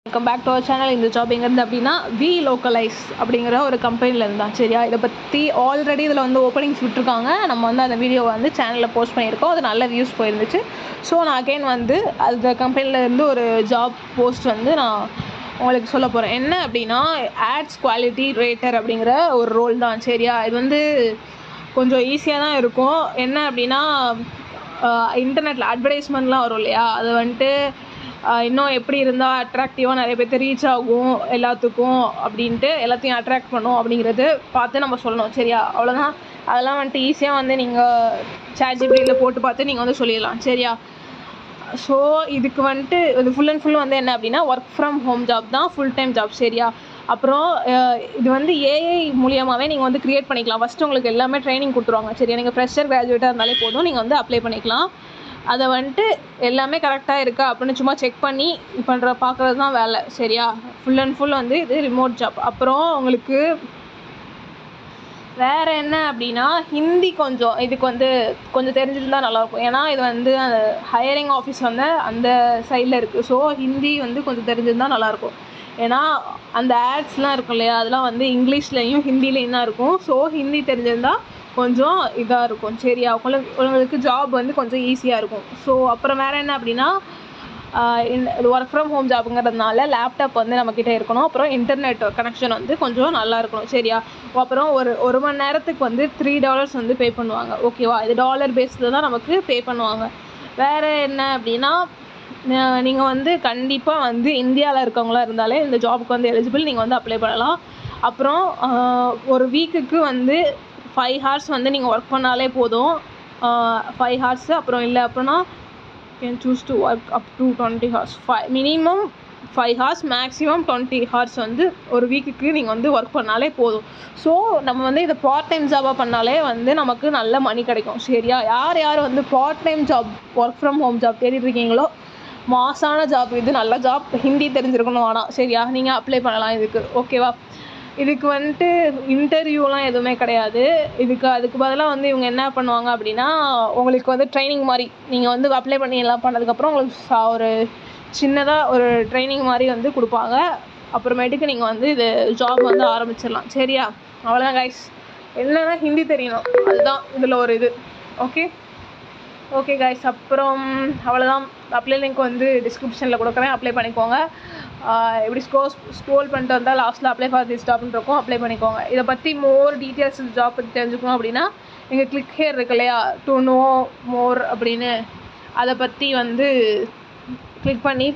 Welcome back to our channel. இந்த job எங்கேருந்து அப்படின்னா வி லோக்கலைஸ் அப்படிங்கிற ஒரு கம்பெனியில் இருந்தால் சரியா. இதை பற்றி ஆல்ரெடி இதில் வந்து ஓப்பனிங்ஸ் விட்டுருக்காங்க. நம்ம வந்து அந்த வீடியோவை வந்து சேனலில் போஸ்ட் பண்ணியிருக்கோம். அது நல்ல வியூஸ் போயிருந்துச்சு. ஸோ நான் அகைன் வந்து அந்த கம்பெனிலேருந்து ஒரு ஜாப் போஸ்ட் வந்து நான் உங்களுக்கு சொல்ல போகிறேன். என்ன அப்படின்னா ஆட்ஸ் குவாலிட்டி ரேட்டர் அப்படிங்கிற ஒரு ரோல் தான் சரியா. இது வந்து கொஞ்சம் ஈஸியாக தான் இருக்கும். என்ன அப்படின்னா இன்டர்நெட்டில் அட்வர்டைஸ்மெண்ட்லாம் வரும் இல்லையா, அது வந்துட்டு இன்னும் எப்படி இருந்தால் அட்ராக்டிவாக நிறைய பேர்த்து ரீச் ஆகும் எல்லாத்துக்கும் அப்படின்ட்டு எல்லாத்தையும் அட்ராக்ட் பண்ணும் அப்படிங்கிறது பார்த்து நம்ம சொல்லணும் சரியா. அவ்வளோதான். அதெல்லாம் வந்துட்டு ஈஸியாக வந்து நீங்கள் ChatGPTயில் போட்டு பார்த்து நீங்கள் வந்து சொல்லிடலாம் சரியா. ஸோ இதுக்கு வந்துட்டு இது ஃபுல் அண்ட் ஃபுல் வந்து என்ன அப்படின்னா ஒர்க் ஃப்ரம் ஹோம் ஜாப் தான், ஃபுல் டைம் ஜாப் சரியா. அப்புறம் இது வந்து ஏஐ மூலியமாகவே நீங்கள் வந்து க்ரியேட் பண்ணிக்கலாம். ஃபஸ்ட்டு உங்களுக்கு எல்லாமே ட்ரைனிங் கொடுத்துருவாங்க சரியா. நீங்கள் ஃப்ரெஷர் கிராஜுவேட்டாக இருந்தாலே போதும், நீங்கள் வந்து அப்ளை பண்ணிக்கலாம். அதை வந்துட்டு எல்லாமே கரெக்டாக இருக்கா அப்படின்னு சும்மா செக் பண்ணி பார்க்குறது தான் வேலை சரியா. ஃபுல் அண்ட் ஃபுல் வந்து இது ரிமோட் ஜாப். அப்புறம் உங்களுக்கு வேறு என்ன அப்படின்னா ஹிந்தி இதுக்கு வந்து கொஞ்சம் தெரிஞ்சிருந்தால் நல்லாயிருக்கும். ஏன்னா இது வந்து அந்த ஹையரிங் ஆஃபீஸ் வந்து அந்த சைடில் இருக்குது. ஸோ ஹிந்தி வந்து கொஞ்சம் தெரிஞ்சிருந்தால் நல்லாயிருக்கும். ஏன்னா அந்த ஆட்ஸ்லாம் இருக்கும் இல்லையா, அதெல்லாம் வந்து இங்கிலீஷ்லேயும் ஹிந்திலேயும் தான் இருக்கும். ஸோ ஹிந்தி தெரிஞ்சிருந்தால் கொஞ்சம் இதாக இருக்கும் சரியா. உங்களுக்கு ஜாப் வந்து கொஞ்சம் ஈஸியாக இருக்கும். ஸோ அப்புறம் வேறு என்ன அப்படின்னா இது ஒர்க் ஃப்ரம் ஹோம் ஜாப்புங்கிறதுனால லேப்டாப் வந்து நம்மக்கிட்ட இருக்கணும். அப்புறம் இன்டர்நெட் கனெக்ஷன் வந்து கொஞ்சம் நல்லா இருக்கணும் சரியா. அப்புறம் ஒரு மணி நேரத்துக்கு வந்து $3 வந்து பே பண்ணுவாங்க ஓகேவா. இது டாலர் பேஸில் தான் நமக்கு பே பண்ணுவாங்க. வேறு என்ன அப்படின்னா நீங்கள் வந்து கண்டிப்பாக வந்து இந்தியாவில் இருக்கவங்களா இருந்தாலே இந்த ஜாபுக்கு வந்து எலிஜிபிள், நீங்கள் வந்து அப்ளை பண்ணலாம். அப்புறம் ஒரு வீக்குக்கு வந்து 5 hours வந்து நீங்கள் ஒர்க் பண்ணாலே போதும். 5 hours. அப்புறம் இல்லை அப்படின்னா can choose to work up to 20 hours. Minimum 5 hours, maximum 20 hours வந்து ஒரு வீக்குக்கு நீங்கள் வந்து ஒர்க் பண்ணாலே போதும். ஸோ நம்ம வந்து இதை பார்ட் டைம் ஜாபாக பண்ணாலே வந்து நமக்கு நல்ல மணி கிடைக்கும் சரியா. யார் வந்து part time job work from home job தேடிட்டு இருக்கீங்களோ, மாசான ஜாப் இது, நல்ல ஜாப், ஹிந்தி தெரிஞ்சிருக்கணும் ஆனால் சரியா. நீங்கள் அப்ளை பண்ணலாம் இதுக்கு ஓகேவா. இதுக்கு வந்துட்டு இன்டர்வியூலாம் எதுவுமே கிடையாது. அதுக்கு பதிலாக வந்து இவங்க என்ன பண்ணுவாங்க அப்படின்னா உங்களுக்கு வந்து ட்ரைனிங் மாதிரி நீங்கள் வந்து அப்ளை பண்ணி எல்லாம் பண்ணதுக்கப்புறம் உங்களுக்கு ஒரு சின்னதாக ஒரு ட்ரைனிங் மாதிரி வந்து கொடுப்பாங்க. அப்புறமேட்டுக்கு நீங்கள் வந்து இது ஜாப் வந்து ஆரம்பிச்சிடலாம் சரியா. அவ்வளோதான் கைஸ். என்னென்னா ஹிந்தி தெரியணும், அதுதான் இதில் ஒரு இது. Okay guys. அப்புறம் அவ்வளோதான். அப்ளை லிங்க் வந்து டிஸ்கிரிப்ஷனில் கொடுக்குறேன், அப்ளை பண்ணிக்கோங்க. இப்படி ஸ்க்ரோல் பண்ணிட்டு வந்தால் லாஸ்ட்டில் அப்ளை ஃபார் திஸ் ஜாப்னு இருக்கும், அப்ளை பண்ணிக்கோங்க. இதை பற்றி மோர் டீட்டெயில்ஸ் ஜாப் பற்றி தெரிஞ்சுக்கணும் அப்படின்னா எங்கள் கிளிக் ஹியர் இருக்கு இல்லையா, டு நோ மோர் அப்படின்னு, அதை பற்றி வந்து கிளிக் பண்ணி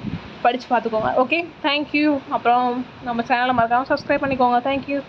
படித்து பார்த்துக்கோங்க. Okay, thank you. அப்புறம் நம்ம சேனலை மறக்காமல் சப்ஸ்கிரைப் பண்ணிக்கோங்க. தேங்க்யூ.